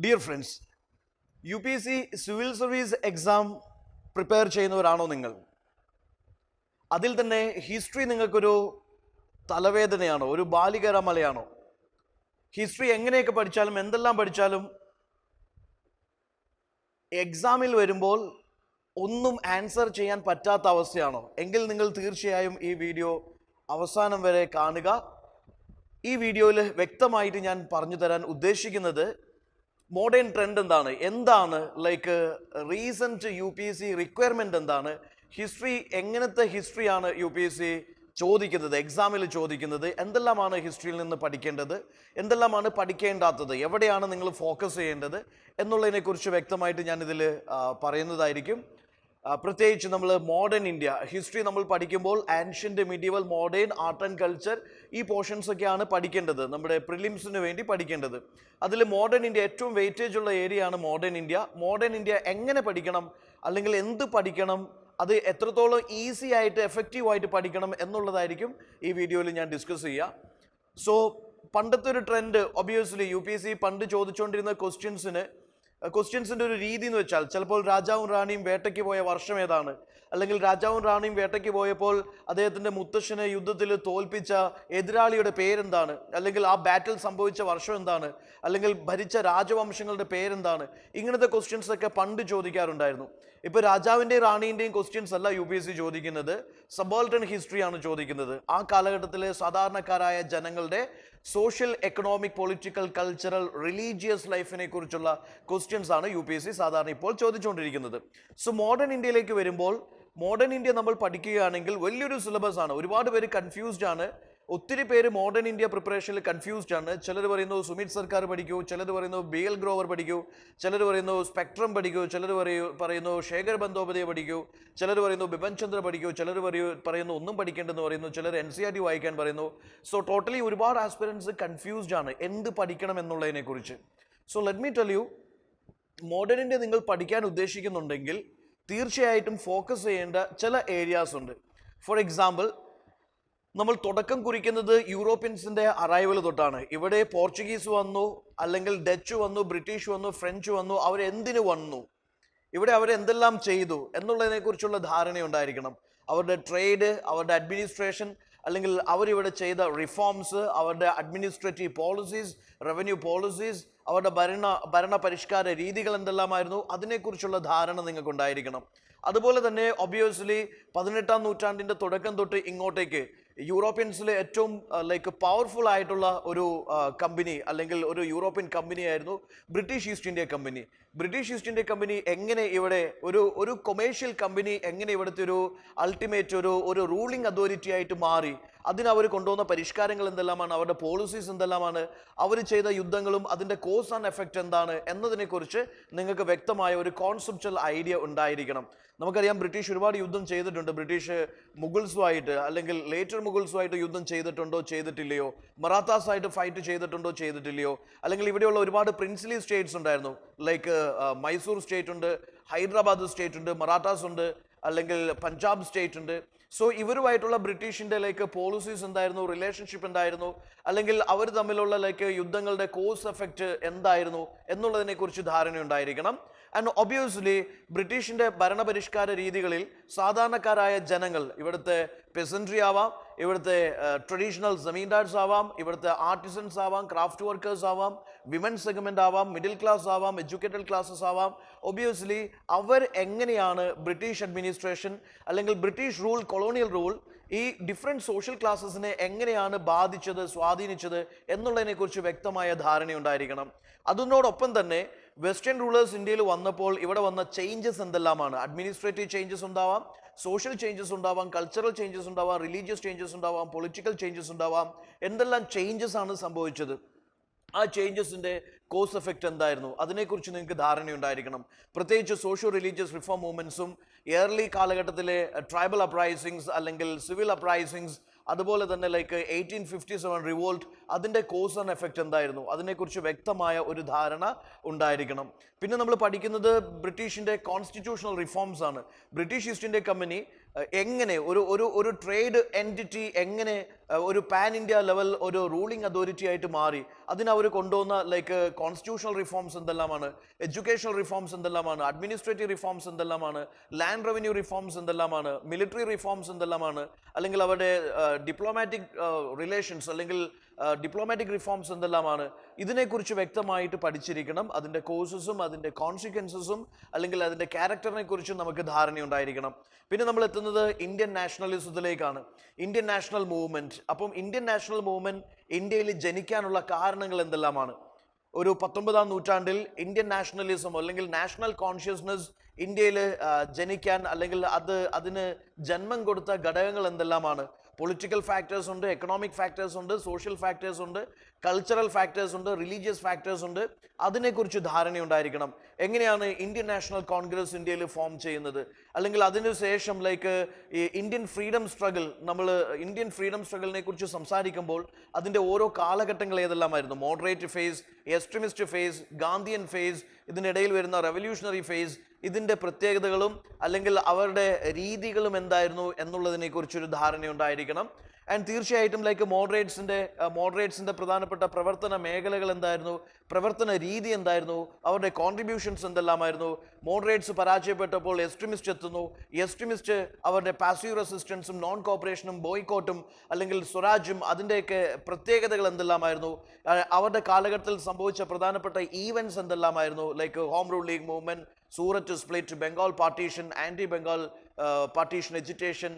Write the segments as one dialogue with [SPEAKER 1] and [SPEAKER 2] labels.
[SPEAKER 1] Dear friends, UPSC Civil Service exam prepare ചെയ്യുന്നവരാണോ നിങ്ങൾ? അതിൽ തന്നെ ഹിസ്റ്ററി നിങ്ങൾക്കൊരു തലവേദനയാണോ, ഒരു ബാലികരമലയാണോ? ഹിസ്റ്ററി എങ്ങനെയൊക്കെ പഠിച്ചാലും എന്തെല്ലാം പഠിച്ചാലും എക്സാമിൽ വരുമ്പോൾ ഒന്നും ആൻസർ ചെയ്യാൻ പറ്റാത്ത അവസ്ഥയാണോ? എങ്കിൽ നിങ്ങൾ തീർച്ചയായും ഈ വീഡിയോ അവസാനം വരെ കാണുക. ഈ വീഡിയോയിൽ വ്യക്തമായിട്ട് ഞാൻ പറഞ്ഞു തരാൻ ഉദ്ദേശിക്കുന്നത് മോഡേൺ ട്രെൻഡ് എന്താണ് ലൈക്ക് റീസെൻറ്റ് UPSC റിക്വയർമെൻറ്റ് എന്താണ്, ഹിസ്റ്ററി എങ്ങനത്തെ ഹിസ്റ്ററിയാണ് UPSC ചോദിക്കുന്നത്, എക്സാമിൽ ചോദിക്കുന്നത്, എന്തെല്ലാമാണ് ഹിസ്റ്ററിയിൽ നിന്ന് പഠിക്കേണ്ടത്, എന്തെല്ലാമാണ് പഠിക്കേണ്ടാത്തത്, എവിടെയാണ് നിങ്ങൾ ഫോക്കസ് ചെയ്യേണ്ടത് എന്നുള്ളതിനെക്കുറിച്ച് വ്യക്തമായിട്ട് ഞാനിതിൽ പറയുന്നതായിരിക്കും. പ്രത്യേകിച്ച് നമ്മൾ മോഡേൺ ഇന്ത്യ ഹിസ്റ്ററി നമ്മൾ പഠിക്കുമ്പോൾ ancient, medieval, modern, art and culture ഈ പോർഷൻസ് ഒക്കെയാണ് പഠിക്കേണ്ടത്, നമ്മുടെ പ്രിലിംസിന് വേണ്ടി പഠിക്കേണ്ടത്. അതിൽ മോഡേൺ ഇന്ത്യ ഏറ്റവും വെയിറ്റേജ് ഉള്ള ഏരിയ ആണ് മോഡേൺ ഇന്ത്യ. മോഡേൺ ഇന്ത്യ എങ്ങനെ പഠിക്കണം, അല്ലെങ്കിൽ എന്ത് പഠിക്കണം, അത് എത്രത്തോളം ഈസി ആയിട്ട് എഫക്റ്റീവായിട്ട് പഠിക്കണം എന്നുള്ളതായിരിക്കും ഈ വീഡിയോയിൽ ഞാൻ ഡിസ്കസ് ചെയ്യുക. സോ പണ്ടത്തെ ഒരു ട്രെൻഡ് ഒബിയസ്ലി UPSC പണ്ട് ചോദിച്ചുകൊണ്ടിരുന്ന ക്വസ്റ്റ്യൻസിൻ്റെ ഒരു രീതി എന്ന് വെച്ചാൽ ചിലപ്പോൾ രാജാവും റാണിയും വേട്ടയ്ക്ക് പോയ വർഷം ഏതാണ്, അല്ലെങ്കിൽ രാജാവും റാണിയും വേട്ടയ്ക്ക് പോയപ്പോൾ അദ്ദേഹത്തിൻ്റെ മുത്തശ്ശനെ യുദ്ധത്തിൽ തോൽപ്പിച്ച എതിരാളിയുടെ പേരെന്താണ്, അല്ലെങ്കിൽ ആ ബാറ്റിൽ സംഭവിച്ച വർഷം എന്താണ്, അല്ലെങ്കിൽ ഭരിച്ച രാജവംശങ്ങളുടെ പേരെന്താണ്, ഇങ്ങനത്തെ ക്വസ്റ്റ്യൻസ് ഒക്കെ പണ്ട് ചോദിക്കാറുണ്ടായിരുന്നു. ഇപ്പോൾ രാജാവിൻ്റെയും റാണീൻ്റെയും ക്വസ്റ്റ്യൻസ് അല്ല UPSC ചോദിക്കുന്നത്, സബോൾട്ടൺ ഹിസ്റ്ററിയാണ് ചോദിക്കുന്നത്. ആ കാലഘട്ടത്തിലെ സാധാരണക്കാരായ ജനങ്ങളുടെ social, economic, political, cultural, religious ലൈഫിനെ കുറിച്ചുള്ള ക്വസ്റ്റ്യൻസ് ആണ് UPSC സാധാരണ ഇപ്പോൾ ചോദിച്ചുകൊണ്ടിരിക്കുന്നത്. സോ മോഡേൺ ഇന്ത്യയിലേക്ക് വരുമ്പോൾ, മോഡേൺ ഇന്ത്യ നമ്മൾ പഠിക്കുകയാണെങ്കിൽ വലിയൊരു സിലബസ് ആണ്. ഒരുപാട് പേര് കൺഫ്യൂസ്ഡ് ആണ്. ഒത്തിരി പേര് മോഡേൺ ഇന്ത്യ പ്രിപ്പറേഷനിൽ കൺഫ്യൂസ്ഡ് ആണ്. ചിലർ പറയുന്നു സുമിത് സർക്കാർ പഠിക്കൂ, ചിലർ പറയുന്നു BL ഗ്രോവർ പഠിക്കൂ, ചിലർ പറയുന്നു സ്പെക്ട്രം പഠിക്കൂ, ചിലർ പറയുന്നു ശേഖർ ബന്ദോപാധ്യായ പഠിക്കൂ, ചിലർ പറയുന്നു ബിപിൻ ചന്ദ്ര പഠിക്കൂ, ചിലർ പറയുന്നു ഒന്നും പഠിക്കേണ്ടെന്ന് പറയുന്നു, ചിലർ NCERT വായിക്കാൻ പറയുന്നു. സോ ടോട്ടലി ഒരുപാട് ആസ്പിറൻസ് കൺഫ്യൂസ്ഡ് ആണ് എന്ത് പഠിക്കണം എന്നുള്ളതിനെ കുറിച്ച്. So let me tell you, modern India നിങ്ങൾ പഠിക്കാൻ ഉദ്ദേശിക്കുന്നുണ്ടെങ്കിൽ തീർച്ചയായിട്ടും ഫോക്കസ് ചെയ്യേണ്ട ചില ഏരിയാസ് ഉണ്ട്. ഫോർ എക്സാമ്പിൾ, നമ്മൾ തുടക്കം കുറിക്കുന്നത് യൂറോപ്യൻസിൻ്റെ അറൈവൽ തൊട്ടാണ്. ഇവിടെ പോർച്ചുഗീസ് വന്നു, അല്ലെങ്കിൽ ഡച്ച് വന്നു, ബ്രിട്ടീഷ് വന്നു, ഫ്രഞ്ച് വന്നു, അവരെന്തിനു വന്നു, ഇവിടെ അവരെന്തെല്ലാം ചെയ്തു എന്നുള്ളതിനെക്കുറിച്ചുള്ള ധാരണയുണ്ടായിരിക്കണം. അവരുടെ ട്രേഡ്, അവരുടെ അഡ്മിനിസ്ട്രേഷൻ, അല്ലെങ്കിൽ അവരിവിടെ ചെയ്ത റിഫോംസ്, അവരുടെ അഡ്മിനിസ്ട്രേറ്റീവ് പോളിസീസ്, റവന്യൂ പോളിസീസ്, അവരുടെ ഭരണ പരിഷ്കാര രീതികൾ എന്തെല്ലാമായിരുന്നു, അതിനെക്കുറിച്ചുള്ള ധാരണ നിങ്ങൾക്കുണ്ടായിരിക്കണം. അതുപോലെ തന്നെ ഒബിയസ്ലി 18ാം നൂറ്റാണ്ടിൻ്റെ തുടക്കം തൊട്ട് ഇങ്ങോട്ടേക്ക് യൂറോപ്യൻസിലെ ഏറ്റവും ലൈക്ക് പവർഫുൾ ആയിട്ടുള്ള ഒരു കമ്പനി, അല്ലെങ്കിൽ ഒരു യൂറോപ്യൻ കമ്പനിയായിരുന്നു British East India company. British East India company എങ്ങനെ ഇവിടെ ഒരു കൊമേഴ്ഷ്യൽ കമ്പനി എങ്ങനെ ഇവിടുത്തെ ഒരു അൾട്ടിമേറ്റ് ഒരു റൂളിംഗ് അതോറിറ്റി ആയിട്ട് മാറി, അതിനവർ കൊണ്ടുവന്ന പരിഷ്കാരങ്ങൾ എന്തെല്ലാമാണ്, അവരുടെ പോളിസീസ് എന്തെല്ലാമാണ്, അവർ ചെയ്ത യുദ്ധങ്ങളും അതിൻ്റെ കോസ് ആൻഡ് എഫക്റ്റ് എന്താണ് എന്നതിനെക്കുറിച്ച് നിങ്ങൾക്ക് വ്യക്തമായ ഒരു കോൺസെപ്ച്വൽ ഐഡിയ ഉണ്ടായിരിക്കണം. നമുക്കറിയാം ബ്രിട്ടീഷ് ഒരുപാട് യുദ്ധം ചെയ്തിട്ടുണ്ട്. ബ്രിട്ടീഷ് മുഗൾസുമായിട്ട്, അല്ലെങ്കിൽ ലേറ്റർ മുഗൾസുമായിട്ട് യുദ്ധം ചെയ്തിട്ടുണ്ടോ ചെയ്തിട്ടില്ലയോ, മറാത്താസായിട്ട് ഫൈറ്റ് ചെയ്തിട്ടുണ്ടോ ചെയ്തിട്ടില്ലയോ, അല്ലെങ്കിൽ ഇവിടെയുള്ള ഒരുപാട് പ്രിൻസ്ലി സ്റ്റേറ്റ്സ് ഉണ്ടായിരുന്നു. ലൈക്ക് മൈസൂർ സ്റ്റേറ്റ് ഉണ്ട്, ഹൈദരാബാദ് സ്റ്റേറ്റ് ഉണ്ട്, മറാത്താസ് ഉണ്ട്, അല്ലെങ്കിൽ പഞ്ചാബ് സ്റ്റേറ്റ് ഉണ്ട്. സോ ഇവരുമായിട്ടുള്ള ബ്രിട്ടീഷിൻ്റെ ലൈക്ക് പോളിസീസ് എന്തായിരുന്നു, റിലേഷൻഷിപ്പ് എന്തായിരുന്നു, അല്ലെങ്കിൽ അവർ തമ്മിലുള്ള ലൈക്ക് യുദ്ധങ്ങളുടെ കോസ് എഫക്റ്റ് എന്തായിരുന്നു എന്നുള്ളതിനെക്കുറിച്ച് ധാരണയുണ്ടായിരിക്കണം. ആൻഡ് ഒബിയസ്ലി ബ്രിട്ടീഷിൻ്റെ ഭരണപരിഷ്കാര രീതികളിൽ സാധാരണക്കാരായ ജനങ്ങൾ, ഇവിടുത്തെ പെസൻട്രി ആവാം, ഇവിടുത്തെ ട്രഡീഷണൽ ജമീൻദാർസ് ആവാം, ഇവിടുത്തെ ആർട്ടിസൻസ് ആവാം, ക്രാഫ്റ്റ് വർക്കേഴ്സ് ആവാം, വിമൻ സെഗ്മെൻ്റ് ആവാം, മിഡിൽ ക്ലാസ് ആവാം, എഡ്യൂക്കേറ്റഡ് ക്ലാസ്സസ് ആവാം. ഒബിയസ്ലി അവർ എങ്ങനെയാണ് ബ്രിട്ടീഷ് അഡ്മിനിസ്ട്രേഷൻ, അല്ലെങ്കിൽ ബ്രിട്ടീഷ് റൂൾ, കൊളോണിയൽ റൂൾ ഈ ഡിഫറെൻറ്റ് സോഷ്യൽ ക്ലാസ്സസിനെ എങ്ങനെയാണ് ബാധിച്ചത്, സ്വാധീനിച്ചത് എന്നുള്ളതിനെക്കുറിച്ച് വ്യക്തമായ ധാരണയുണ്ടായിരിക്കണം. അതിനോടൊപ്പം തന്നെ വെസ്റ്റേൺ റൂളേഴ്സ് ഇന്ത്യയിൽ വന്നപ്പോൾ ഇവിടെ വന്ന ചേഞ്ചസ് എന്തെല്ലാമാണ്, അഡ്മിനിസ്ട്രേറ്റീവ് ചേഞ്ചസ് ഉണ്ടാവാം, സോഷ്യൽ ചേഞ്ചസ് ഉണ്ടാവാം, കൾച്ചറൽ ചേഞ്ചസ് ഉണ്ടാവാം, റിലീജിയസ് ചേഞ്ചസ് ഉണ്ടാവാം, പൊളിറ്റിക്കൽ ചേഞ്ചസ് ഉണ്ടാവാം. എന്തെല്ലാം ചേഞ്ചസ് ആണ് സംഭവിച്ചത്, ആ ചേഞ്ചസിൻ്റെ കോസ് എഫക്റ്റ് എന്തായിരുന്നു, അതിനെക്കുറിച്ച് നിങ്ങൾക്ക് ധാരണയുണ്ടായിരിക്കണം. പ്രത്യേകിച്ച് സോഷ്യോ റിലീജിയസ് റിഫോം മൂവ്മെൻറ്റ്സും ഏർലി കാലഘട്ടത്തിലെ ട്രൈബൽ അപ്രൈസിങ്സ്, അല്ലെങ്കിൽ സിവിൽ അപ്രൈസിങ്സ്, അതുപോലെ തന്നെ ലൈക്ക് 1857 റിവോൾട്ട്, അതിൻ്റെ കോസ് ആൻഡ് എഫക്റ്റ് എന്തായിരുന്നു, അതിനെക്കുറിച്ച് വ്യക്തമായ ഒരു ധാരണ ഉണ്ടായിരിക്കണം. പിന്നെ നമ്മൾ പഠിക്കുന്നത് ബ്രിട്ടീഷിൻ്റെ കോൺസ്റ്റിറ്റ്യൂഷണൽ റിഫോംസ് ആണ്. ബ്രിട്ടീഷ് ഈസ്റ്റ് ഇന്ത്യ കമ്പനി എങ്ങനെ ഒരു ട്രേഡ് എൻറ്റിറ്റി എങ്ങനെ ഒരു പാൻ ഇന്ത്യ ലെവൽ ഒരു റൂളിംഗ് അതോറിറ്റി ആയിട്ട് മാറി, അതിനവർ കൊണ്ടുവന്ന ലൈക്ക് കോൺസ്റ്റിറ്റ്യൂഷണൽ റിഫോംസ് എന്തെല്ലാമാണ്, എഡ്യൂക്കേഷണൽ റിഫോംസ് എന്തെല്ലാമാണ്, അഡ്മിനിസ്ട്രേറ്റീവ് റിഫോംസ് എന്തെല്ലാമാണ്, ലാൻഡ് റവന്യൂ റിഫോംസ് എന്തെല്ലാമാണ്, മിലിറ്ററി റിഫോംസ് എന്തെല്ലാമാണ്, അല്ലെങ്കിൽ അവരുടെ ഡിപ്ലോമാറ്റിക് റിലേഷൻസ് അല്ലെങ്കിൽ ഡിപ്ലോമാറ്റിക് റിഫോംസ് എന്തെല്ലാമാണ്, ഇതിനെക്കുറിച്ച് വ്യക്തമായിട്ട് പഠിച്ചിരിക്കണം. അതിൻ്റെ കോഴ്സസും അതിൻ്റെ കോൺസിക്വൻസസും അല്ലെങ്കിൽ അതിൻ്റെ ക്യാരക്ടറിനെ കുറിച്ചും നമുക്ക് ധാരണയുണ്ടായിരിക്കണം. പിന്നെ നമ്മൾ എത്തുന്നത് ഇന്ത്യൻ നാഷണലിസത്തിലേക്കാണ്, ഇന്ത്യൻ നാഷണൽ മൂവ്മെൻറ്റ്. അപ്പം ഇന്ത്യൻ നാഷണൽ മൂവ്മെൻറ്റ് ഇന്ത്യയിൽ ജനിക്കാനുള്ള കാരണങ്ങൾ എന്തെല്ലാമാണ്? ഒരു 19-ാം നൂറ്റാണ്ടിൽ ഇന്ത്യൻ നാഷണലിസം അല്ലെങ്കിൽ നാഷണൽ കോൺഷ്യസ്നസ് ഇന്ത്യയിൽ ജനിക്കാൻ അല്ലെങ്കിൽ അതിന് ജന്മം കൊടുത്ത ഘടകങ്ങൾ എന്തെല്ലാമാണ്? പൊളിറ്റിക്കൽ ഫാക്ടേഴ്സ് ഉണ്ട്, എക്കണോമിക് ഫാക്ടേഴ്സ് ഉണ്ട്, സോഷ്യൽ ഫാക്ടേഴ്സ് ഉണ്ട്, കൾച്ചറൽ ഫാക്ടേഴ്സ് ഉണ്ട്, റിലീജിയസ് ഫാക്ടേഴ്സ് ഉണ്ട്. അതിനെക്കുറിച്ച് ധാരണയുണ്ടായിരിക്കണം. എങ്ങനെയാണ് ഇന്ത്യൻ നാഷണൽ കോൺഗ്രസ് ഇന്ത്യയിൽ ഫോം ചെയ്യുന്നത്, അല്ലെങ്കിൽ അതിനുശേഷം ലൈക്ക് ഈ ഇന്ത്യൻ ഫ്രീഡം സ്ട്രഗിളിനെ കുറിച്ച് സംസാരിക്കുമ്പോൾ അതിൻ്റെ ഓരോ കാലഘട്ടങ്ങൾ ഏതെല്ലാമായിരുന്നു? Moderate phase, extremist phase, Gandhian phase, ഇതിനിടയിൽ വരുന്ന റെവല്യൂഷണറി ഫേസ്, ഇതിൻ്റെ പ്രത്യേകതകളും അല്ലെങ്കിൽ അവരുടെ രീതികളും എന്തായിരുന്നു എന്നുള്ളതിനെ കുറിച്ചൊരു ധാരണയുണ്ടായിരിക്കണം. ആൻഡ് തീർച്ചയായിട്ടും ലൈക്ക് മോഡറേറ്റ്സിൻ്റെ പ്രധാനപ്പെട്ട പ്രവർത്തന മേഖലകൾ എന്തായിരുന്നു, പ്രവർത്തന രീതി എന്തായിരുന്നു, അവരുടെ കോൺട്രിബ്യൂഷൻസ് എന്തെല്ലാമായിരുന്നു. മോഡറേറ്റ്സ് പരാജയപ്പെട്ടപ്പോൾ എക്സ്ട്രീമിസ്റ്റ് എത്തുന്നു. എക്സ്ട്രീമിസ്റ്റ് അവരുടെ പാസീവ് റെസിസ്റ്റൻസും നോൺ കോപ്പറേഷനും ബോയ്ക്കോട്ടും അല്ലെങ്കിൽ സ്വരാജ്യം, അതിൻ്റെയൊക്കെ പ്രത്യേകതകൾ എന്തെല്ലാമായിരുന്നു. അവരുടെ കാലഘട്ടത്തിൽ സംഭവിച്ച പ്രധാനപ്പെട്ട ഈവൻറ്റ്സ് എന്തെല്ലാമായിരുന്നു, like home rule league movement, Surat split, Bengal partition, anti Bengal partition agitation,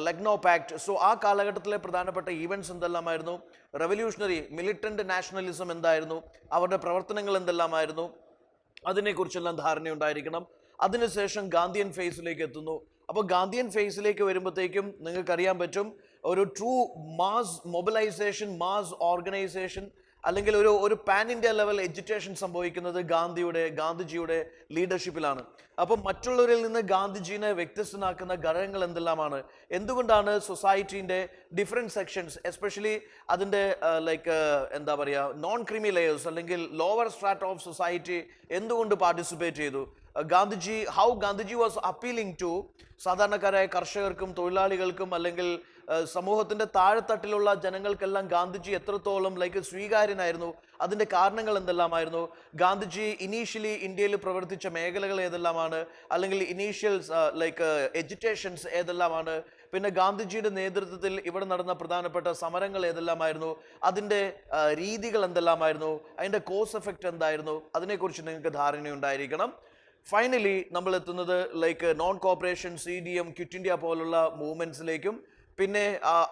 [SPEAKER 1] Lucknow pact. So ആ കാലഘട്ടത്തിലെ പ്രധാനപ്പെട്ട ഈവൻറ്റ്സ് എന്തെല്ലാമായിരുന്നു, റെവല്യൂഷണറി മിലിറ്റന്റ് നാഷണലിസം എന്തായിരുന്നു, അവരുടെ പ്രവർത്തനങ്ങൾ എന്തെല്ലാമായിരുന്നു, അതിനെക്കുറിച്ചെല്ലാം ധാരണയുണ്ടായിരിക്കണം. അതിനുശേഷം ഗാന്ധിയൻ ഫേസിലേക്ക് എത്തുന്നു. അപ്പോൾ ഗാന്ധിയൻ ഫേസിലേക്ക് വരുമ്പോഴത്തേക്കും നിങ്ങൾക്കറിയാൻ പറ്റും, ഒരു true mass mobilisation, mass organisation അല്ലെങ്കിൽ ഒരു പാൻ ഇന്ത്യ ലെവൽ എഡ്യൂക്കേഷൻ സംഭവിക്കുന്നത് ഗാന്ധിജിയുടെ ലീഡർഷിപ്പിലാണ്. അപ്പം മറ്റുള്ളവരിൽ നിന്ന് ഗാന്ധിജീനെ വ്യത്യസ്തനാക്കുന്ന ഘടകങ്ങൾ എന്തെല്ലാമാണ്? എന്തുകൊണ്ടാണ് സൊസൈറ്റീൻ്റെ ഡിഫറെൻറ്റ് സെക്ഷൻസ്, എസ്പെഷ്യലി അതിൻ്റെ എന്താ പറയുക, നോൺ ക്രീമി ലെയേഴ്സ് അല്ലെങ്കിൽ ലോവർ സ്ട്രാറ്റ ഓഫ് സൊസൈറ്റി എന്തുകൊണ്ട് പാർട്ടിസിപ്പേറ്റ് ചെയ്തു? How Gandhiji was appealing to സാധാരണക്കാരായ കർഷകർക്കും തൊഴിലാളികൾക്കും അല്ലെങ്കിൽ സമൂഹത്തിൻ്റെ താഴെത്തട്ടിലുള്ള ജനങ്ങൾക്കെല്ലാം ഗാന്ധിജി എത്രത്തോളം സ്വീകാര്യനായിരുന്നു, അതിൻ്റെ കാരണങ്ങൾ എന്തെല്ലാമായിരുന്നു? ഗാന്ധിജി ഇനീഷ്യലി ഇന്ത്യയിൽ പ്രവർത്തിച്ച മേഖലകൾ ഏതെല്ലാമാണ്, അല്ലെങ്കിൽ ഇനീഷ്യൽ എഡ്യൂക്കേഷൻസ് ഏതെല്ലാമാണ്, പിന്നെ ഗാന്ധിജിയുടെ നേതൃത്വത്തിൽ ഇവിടെ നടന്ന പ്രധാനപ്പെട്ട സമരങ്ങൾ ഏതെല്ലാമായിരുന്നു, അതിൻ്റെ രീതികൾ എന്തെല്ലാമായിരുന്നു, അതിൻ്റെ കോസ് എഫക്റ്റ് എന്തായിരുന്നു, അതിനെക്കുറിച്ച് നിങ്ങൾക്ക് ധാരണയുണ്ടായിരിക്കണം. ഫൈനലി നമ്മൾ എത്തുന്നത് non corporation, CDM, quit India പോലുള്ള മൂവ്മെൻറ്റ്സിലേക്കും പിന്നെ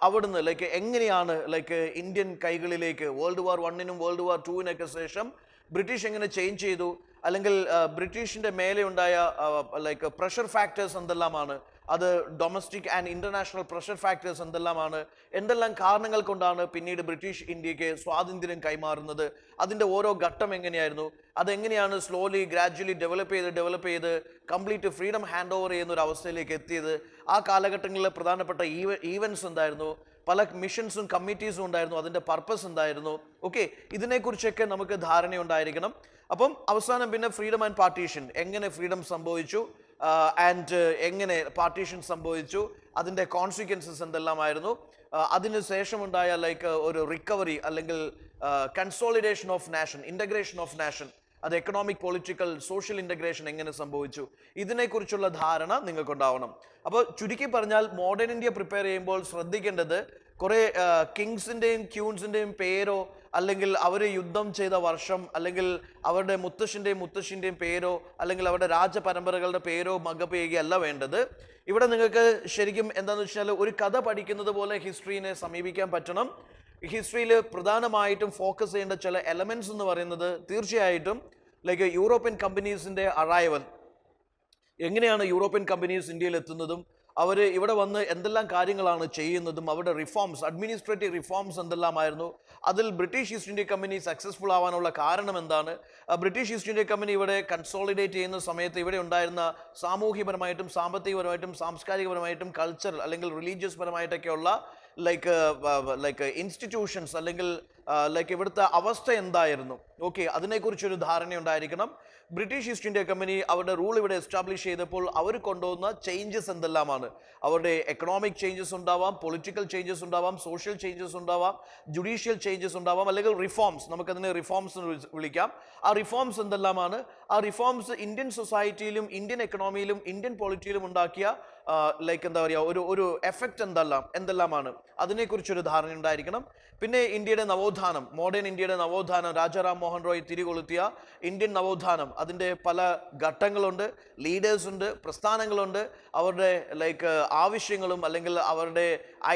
[SPEAKER 1] അവിടുന്ന് എങ്ങനെയാണ് ഇന്ത്യൻ കൈകളിലേക്ക് വേൾഡ് വാർ 1 വേൾഡ് വാർ 2 ശേഷം ബ്രിട്ടീഷ് എങ്ങനെ ചേഞ്ച് ചെയ്തു, അല്ലെങ്കിൽ ബ്രിട്ടീഷിൻ്റെ മേലെ ഉണ്ടായ പ്രഷർ ഫാക്ടേഴ്സ് എന്തെല്ലാമാണ്, അത് domestic and international pressure factors എന്തെല്ലാം കാരണങ്ങൾ കൊണ്ടാണ് പിന്നീട് ബ്രിട്ടീഷ് ഇന്ത്യക്ക് സ്വാതന്ത്ര്യം കൈമാറുന്നത്, അതിൻ്റെ ഓരോ ഘട്ടം എങ്ങനെയായിരുന്നു, അതെങ്ങനെയാണ് സ്ലോലി ഗ്രാജ്വലി ഡെവലപ്പ് ചെയ്ത് കംപ്ലീറ്റ് ഫ്രീഡം ഹാൻഡ് ഓവർ ചെയ്യുന്ന ഒരു അവസ്ഥയിലേക്ക് എത്തിയത്, ആ കാലഘട്ടങ്ങളിലെ പ്രധാനപ്പെട്ട ഈവൻറ്റ്സ് എന്തായിരുന്നു, പല മിഷൻസും കമ്മിറ്റീസും ഉണ്ടായിരുന്നു, അതിൻ്റെ പർപ്പസ് എന്തായിരുന്നു. ഓക്കെ, ഇതിനെക്കുറിച്ചൊക്കെ നമുക്ക് ധാരണയുണ്ടായിരിക്കണം. അപ്പം അവസാനം പിന്നെ ഫ്രീഡം ആൻഡ് പാർട്ടീഷൻ, എങ്ങനെ ഫ്രീഡം സംഭവിച്ചു ആൻഡ് എങ്ങനെ പാർട്ടീഷൻ സംഭവിച്ചു, അതിൻ്റെ കോൺസിക്വൻസസ് എന്തെല്ലാമായിരുന്നു, അതിനുശേഷമുണ്ടായ ഒരു റിക്കവറി അല്ലെങ്കിൽ consolidation of nation, integration of nation, അത് എക്കണോമിക്, പൊളിറ്റിക്കൽ, സോഷ്യൽ ഇൻ്റഗ്രേഷൻ എങ്ങനെ സംഭവിച്ചു, ഇതിനെക്കുറിച്ചുള്ള ധാരണ നിങ്ങൾക്കുണ്ടാവണം. അപ്പോൾ ചുരുക്കി പറഞ്ഞാൽ മോഡേൺ ഇന്ത്യ പ്രിപ്പയർ ചെയ്യുമ്പോൾ ശ്രദ്ധിക്കേണ്ടത് കുറേ കിങ്സിൻ്റെയും ക്യൂൻസിൻ്റെയും പേരോ അല്ലെങ്കിൽ അവർ യുദ്ധം ചെയ്ത വർഷം അല്ലെങ്കിൽ അവരുടെ മുത്തശ്ശിൻ്റെയും പേരോ അല്ലെങ്കിൽ അവരുടെ രാജപരമ്പരകളുടെ പേരോ മകപ്പ് ചെയ്യുകയല്ല വേണ്ടത്. ഇവിടെ നിങ്ങൾക്ക് ശരിക്കും എന്താണെന്ന് വെച്ചാൽ ഒരു കഥ പഠിക്കുന്നത് പോലെ ഹിസ്റ്ററിനെ സമീപിക്കാൻ പറ്റണം. ഹിസ്റ്ററിയിൽ പ്രധാനമായിട്ടും ഫോക്കസ് ചെയ്യേണ്ട ചില എലമെൻറ്റ്സ് എന്ന് പറയുന്നത് തീർച്ചയായിട്ടും യൂറോപ്യൻ കമ്പനീസിൻ്റെ അറൈവൽ, എങ്ങനെയാണ് യൂറോപ്യൻ കമ്പനീസ് ഇന്ത്യയിൽ എത്തുന്നതും അവർ ഇവിടെ വന്ന് എന്തെല്ലാം കാര്യങ്ങളാണ് ചെയ്യുന്നതും, അവരുടെ റിഫോംസ്, അഡ്മിനിസ്ട്രേറ്റീവ് റിഫോംസ് എന്തെല്ലാമായിരുന്നു, അതിൽ British East India company successful ആവാനുള്ള കാരണം എന്താണ്, ബ്രിട്ടീഷ് ഈസ്റ്റ് ഇന്ത്യ കമ്പനി ഇവിടെ കൺസോളിഡേറ്റ് ചെയ്യുന്ന സമയത്ത് ഇവിടെ ഉണ്ടായിരുന്ന സാമൂഹ്യപരമായിട്ടും സാമ്പത്തികപരമായിട്ടും സാംസ്കാരികപരമായിട്ടും കൾച്ചറൽ അല്ലെങ്കിൽ റിലീജിയസ് പരമായിട്ടൊക്കെയുള്ള ഇൻസ്റ്റിറ്റ്യൂഷൻസ് അല്ലെങ്കിൽ ലൈക്ക് ഇവിടുത്തെ അവസ്ഥ എന്തായിരുന്നു, ഓക്കെ, അതിനെക്കുറിച്ചൊരു ധാരണ ഉണ്ടായിരിക്കണം. ബ്രിട്ടീഷ് ഈസ്റ്റ് ഇന്ത്യ കമ്പനി അവരുടെ റൂൾ ഇവിടെ എസ്റ്റാബ്ലിഷ് ചെയ്തപ്പോൾ അവർ കൊണ്ടുവന്ന ചേഞ്ചസ് എന്തെല്ലാമാണ്? അവരുടെ എക്കണോമിക് ചേഞ്ചസ് ഉണ്ടാവാം, പൊളിറ്റിക്കൽ ചേഞ്ചസ് ഉണ്ടാവാം, സോഷ്യൽ ചേഞ്ചസ് ഉണ്ടാവാം, ജുഡീഷ്യൽ ചേഞ്ചസ് ഉണ്ടാവാം, അല്ലെങ്കിൽ റിഫോംസ്, നമുക്കതിനെ റിഫോംസ് എന്ന് വിളിക്കാം. ആ റിഫോംസ് എന്തെല്ലാമാണ്? ആ റിഫോംസ് ഇന്ത്യൻ സൊസൈറ്റിയിലും ഇന്ത്യൻ എക്കണോമിയിലും ഇന്ത്യൻ പൊളിറ്റിയിലും ഉണ്ടാക്കിയ ലൈക്ക് എന്താ പറയുക, ഒരു എഫക്റ്റ് എന്തെല്ലാമാണ്, അതിനെക്കുറിച്ചൊരു ധാരണ ഉണ്ടായിരിക്കണം. പിന്നെ ഇന്ത്യയുടെ നവോത്ഥാനം, മോഡേൺ ഇന്ത്യയുടെ നവോത്ഥാനം, രാജാറാം മോഹൻ റോയ് തിരികൊളുത്തിയ ഇന്ത്യൻ നവോത്ഥാനം, അതിൻ്റെ പല ഘട്ടങ്ങളുണ്ട്, ലീഡേഴ്സ് ഉണ്ട്, പ്രസ്ഥാനങ്ങളുണ്ട്, അവരുടെ ലൈക്ക് ആവശ്യങ്ങളും അല്ലെങ്കിൽ അവരുടെ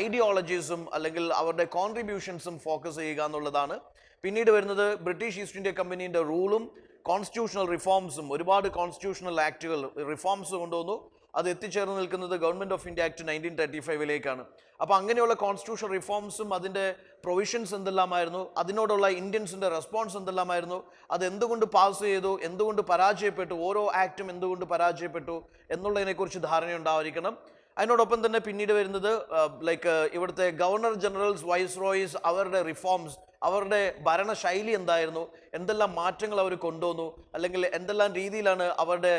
[SPEAKER 1] ഐഡിയോളജീസും അല്ലെങ്കിൽ അവരുടെ കോൺട്രിബ്യൂഷൻസും ഫോക്കസ് ചെയ്യുക എന്നുള്ളതാണ്. പിന്നീട് വരുന്നത് ബ്രിട്ടീഷ് ഈസ്റ്റ് ഇന്ത്യ കമ്പനീൻ്റെ റൂളും കോൺസ്റ്റിറ്റ്യൂഷണൽ റിഫോംസും, ഒരുപാട് കോൺസ്റ്റിറ്റ്യൂഷണൽ ആക്ടുകൾ റിഫോംസ് കൊണ്ടുവന്നു. അത് എത്തിച്ചേർന്ന് നിൽക്കുന്നത് ഗവൺമെൻറ് ഓഫ് ഇന്ത്യ ആക്ട് 1935 അപ്പോൾ അങ്ങനെയുള്ള കോൺസ്റ്റിറ്റ്യൂഷണൽ റിഫോംസും അതിൻ്റെ പ്രൊവിഷൻസ് എന്തെല്ലാമായിരുന്നു, അതിനോടുള്ള ഇന്ത്യൻസിൻ്റെ റെസ്പോൺസ് എന്തെല്ലാമായിരുന്നു, അത് എന്തുകൊണ്ട് പാസ് ചെയ്തു, എന്തുകൊണ്ട് പരാജയപ്പെട്ടു, ഓരോ ആക്റ്റും എന്തുകൊണ്ട് പരാജയപ്പെട്ടു എന്നുള്ളതിനെക്കുറിച്ച് ധാരണയുണ്ടായിരിക്കണം. അതിനോടൊപ്പം തന്നെ പിന്നീട് വരുന്നത് ലൈക്ക് ഇവിടുത്തെ ഗവർണർ ജനറൽസ്, വൈസ്രോയ്സ്, അവരുടെ റിഫോംസ്, അവരുടെ ഭരണശൈലി എന്തായിരുന്നു, എന്തെല്ലാം മാറ്റങ്ങൾ അവർ കൊണ്ടുവന്നു, അല്ലെങ്കിൽ എന്തെല്ലാം രീതിയിലാണ് അവരുടെ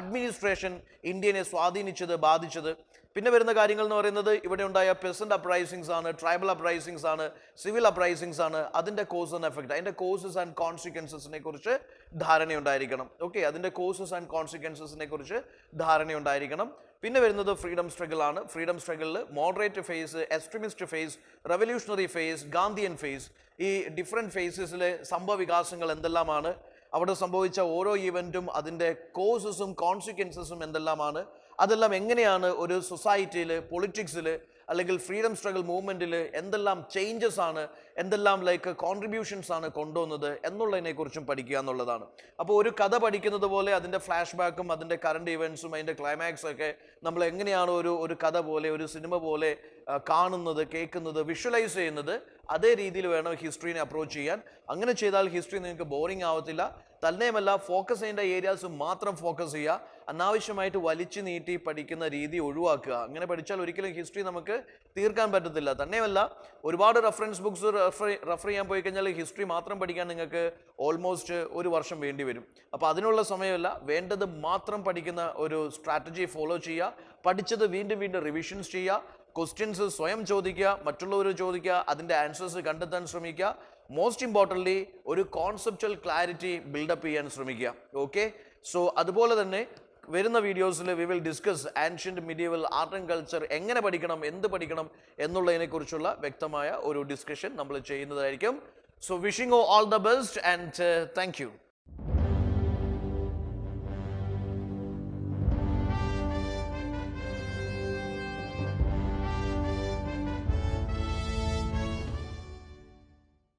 [SPEAKER 1] അഡ്മിനിസ്ട്രേഷൻ ഇന്ത്യനെ സ്വാധീനിച്ചത്, ബാധിച്ചത്. പിന്നെ വരുന്ന കാര്യങ്ങൾ എന്ന് പറയുന്നത് ഇവിടെ ഉണ്ടായ പെസന്റ് അപ്രൈസിങ്സ് ആണ്, ട്രൈബൽ അപ്രൈസിങ്സ് ആണ്, സിവിൽ അപ്രൈസിങ്സ് ആണ്, അതിൻ്റെ കോസ് ആൻഡ് എഫക്റ്റ്, അതിൻ്റെ കോസസ് ആൻഡ് കോൺസിക്വൻസസിനെ കുറിച്ച് ധാരണയുണ്ടായിരിക്കണം. ഓക്കെ, അതിൻ്റെ കോസസ് ആൻഡ് കോൺസിക്വൻസസിനെ കുറിച്ച് ധാരണയുണ്ടായിരിക്കണം. പിന്നെ വരുന്നത് ഫ്രീഡം സ്ട്രഗിൾ ആണ്. ഫ്രീഡം സ്ട്രഗിളിൽ moderate phase, extremist phase, revolutionary phase, Gandhian phase, ഈ ഡിഫറെൻറ്റ് ഫേസസിലെ സംഭവവികാസങ്ങൾ എന്തെല്ലാമാണ്, അവിടെ സംഭവിച്ച ഓരോ ഈവൻറ്റും അതിൻ്റെ കോസസും കോൺസിക്വൻസസും എന്തെല്ലാമാണ്, അതെല്ലാം എങ്ങനെയാണ് ഒരു സൊസൈറ്റിയിൽ, പൊളിറ്റിക്സിൽ അല്ലെങ്കിൽ ഫ്രീഡം സ്ട്രഗിൾ മൂവ്മെൻറ്റിൽ എന്തെല്ലാം ചേഞ്ചസ് ആണ്, എന്തെല്ലാം ലൈക്ക് കോൺട്രിബ്യൂഷൻസ് ആണ് കൊണ്ടുവന്നത് എന്നുള്ളതിനെക്കുറിച്ചും പഠിക്കുക എന്നുള്ളതാണ്. അപ്പോൾ ഒരു കഥ പഠിക്കുന്നത് പോലെ അതിൻ്റെ ഫ്ലാഷ് ബാക്കും അതിൻ്റെ കറണ്ട് ഇവൻറ്റ്സും അതിൻ്റെ ക്ലൈമാക്സും ഒക്കെ നമ്മൾ എങ്ങനെയാണ് ഒരു കഥ പോലെ, ഒരു സിനിമ പോലെ കാണുന്നത്, കേൾക്കുന്നത്, വിഷ്വലൈസ് ചെയ്യുന്നത്, അതേ രീതിയിൽ വേണം ഹിസ്റ്ററിനെ അപ്രോച്ച് ചെയ്യാൻ. അങ്ങനെ ചെയ്താൽ ഹിസ്റ്ററി നിങ്ങൾക്ക് ബോറിംഗ് ആവത്തില്ല. തന്നെയുമല്ല, ഫോക്കസ് ചെയ്യേണ്ട ഏരിയാസ് മാത്രം ഫോക്കസ് ചെയ്യുക, അനാവശ്യമായിട്ട് വലിച്ചു നീട്ടി പഠിക്കുന്ന രീതി ഒഴിവാക്കുക. അങ്ങനെ പഠിച്ചാൽ ഒരിക്കലും ഹിസ്റ്ററി നമുക്ക് തീർക്കാൻ പറ്റത്തില്ല. തന്നെയുമല്ല, ഒരുപാട് റെഫറൻസ് ബുക്സ് റെഫർ ചെയ്യാൻ പോയി കഴിഞ്ഞാൽ ഹിസ്റ്ററി മാത്രം പഠിക്കാൻ നിങ്ങൾക്ക് ഓൾമോസ്റ്റ് 1 വർഷം വേണ്ടി വരും. അപ്പോൾ അതിനുള്ള സമയമല്ല, വേണ്ടത് മാത്രം പഠിക്കുന്ന ഒരു സ്ട്രാറ്റജി ഫോളോ ചെയ്യുക. പഠിച്ചത് വീണ്ടും വീണ്ടും റിവിഷൻസ് ചെയ്യുക, ക്വസ്റ്റ്യൻസ് സ്വയം ചോദിക്കുക, മറ്റുള്ളവർ ചോദിക്കുക, അതിൻ്റെ ആൻസേഴ്സ് കണ്ടെത്താൻ ശ്രമിക്കുക. മോസ്റ്റ് ഇമ്പോർട്ടൻ്റ്ലി ഒരു കോൺസെപ്ച്വൽ ക്ലാരിറ്റി ബിൽഡപ്പ് ചെയ്യാൻ ശ്രമിക്കുക. ഓക്കെ, സോ അതുപോലെ തന്നെ വരുന്ന വീഡിയോസിൽ we will discuss ancient medieval art and culture എങ്ങനെ പഠിക്കണം, എന്ത് പഠിക്കണം എന്നുള്ളതിനെക്കുറിച്ചുള്ള വ്യക്തമായ ഒരു ഡിസ്കഷൻ നമ്മൾ ചെയ്യുന്നതായിരിക്കും. So wishing you all the best and thank you.